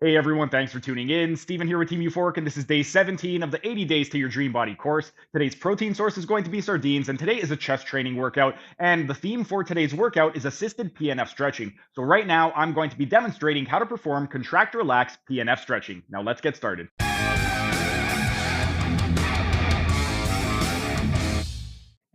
Hey everyone, thanks for tuning in. Steven here with Team Euphoric, and this is day 17 of the 80 Days to Your Dream Body course. Today's protein source is going to be sardines, and today is a chest training workout. And the theme for today's workout is assisted PNF stretching. So right now, I'm going to be demonstrating how to perform contract relax PNF stretching. Now let's get started.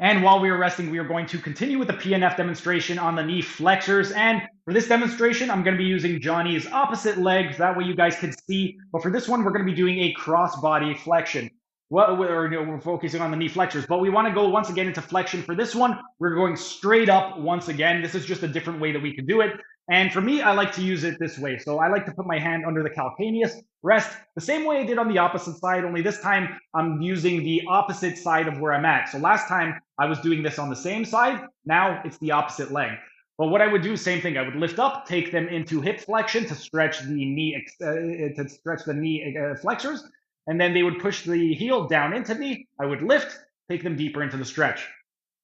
And while we are resting, we are going to continue with the PNF demonstration on the knee flexors. And for this demonstration, I'm going to be using Johnny's opposite leg. That way you guys can see. But for this one, we're going to be doing a cross-body flexion. We're focusing on the knee flexors, but we want to go once again into flexion. For this one, we're going straight up once again. This is just a different way that we can do it. And for me, I like to use it this way. So I like to put my hand under the calcaneus, rest the same way I did on the opposite side, only this time I'm using the opposite side of where I'm at. So last time I was doing this on the same side. Now it's the opposite leg. But what I would do, same thing. I would lift up, take them into hip flexion to stretch the knee, flexors, and then they would push the heel down into me. I would lift, take them deeper into the stretch.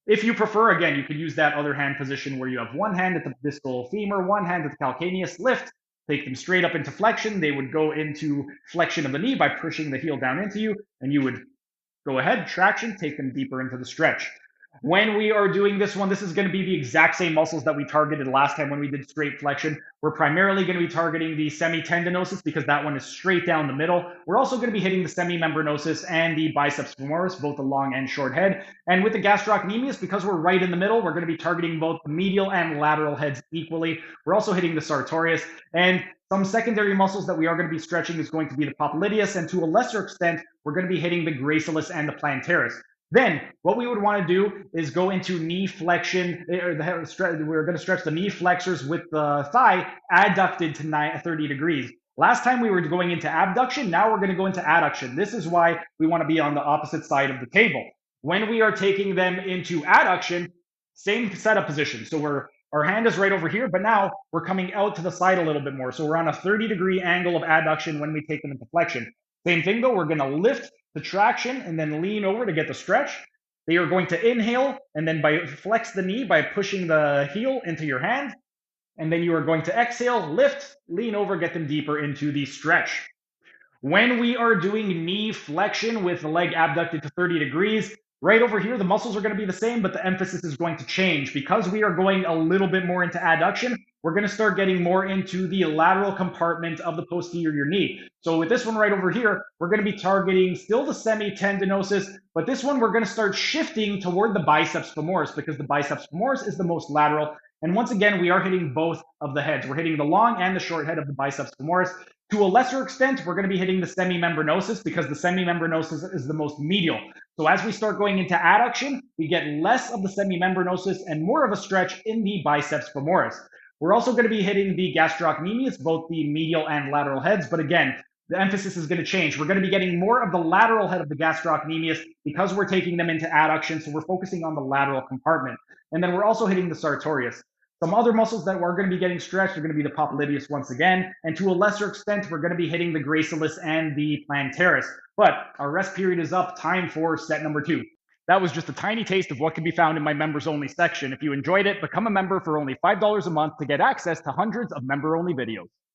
If you prefer, again, you could use that other hand position where you have one hand at the distal femur, one hand at the calcaneus, lift, take them straight up into flexion. They would go into flexion of the knee by pushing the heel down into you, and you would go ahead, traction, take them deeper into the stretch. When we are doing this one, this is going to be the exact same muscles that we targeted last time when we did straight flexion. We're primarily going to be targeting the semitendinosus because that one is straight down the middle. We're also going to be hitting the semimembranosus and the biceps femoris, both the long and short head. And with the gastrocnemius, because we're right in the middle, we're going to be targeting both the medial and lateral heads equally. We're also hitting the sartorius. And some secondary muscles that we are going to be stretching is going to be the popliteus, and to a lesser extent, we're going to be hitting the gracilis and the plantaris. Then what we would want to do is go into knee flexion. We're going to stretch the knee flexors with the thigh adducted to 30 degrees. Last time we were going into abduction. Now we're going to go into adduction. This is why we want to be on the opposite side of the table. When we are taking them into adduction, same setup position. So our hand is right over here, but now we're coming out to the side a little bit more. So we're on a 30-degree angle of adduction when we take them into flexion. Same thing though, we're going to lift the traction and then lean over to get the stretch. They are going to inhale and then flex the knee by pushing the heel into your hand. And then you are going to exhale, lift, lean over, get them deeper into the stretch. When we are doing knee flexion with the leg abducted to 30 degrees, right over here, the muscles are going to be the same, but the emphasis is going to change. Because we are going a little bit more into adduction, we're going to start getting more into the lateral compartment of the posterior knee. So with this one right over here, we're going to be targeting still the semitendinosus, but this one we're going to start shifting toward the biceps femoris because the biceps femoris is the most lateral. And once again, we are hitting both of the heads. We're hitting the long and the short head of the biceps femoris. To a lesser extent, we're going to be hitting the semimembranosus because the semimembranosus is the most medial. So as we start going into adduction, we get less of the semimembranosus and more of a stretch in the biceps femoris. We're also going to be hitting the gastrocnemius, both the medial and lateral heads. But again, the emphasis is going to change. We're going to be getting more of the lateral head of the gastrocnemius because we're taking them into adduction. So we're focusing on the lateral compartment. And then we're also hitting the sartorius. Some other muscles that we're going to be getting stretched are going to be the popliteus once again. And to a lesser extent, we're going to be hitting the gracilis and the plantaris. But our rest period is up. Time for set number 2. That was just a tiny taste of what can be found in my members only section. If you enjoyed it, become a member for only $5 a month to get access to hundreds of member only videos.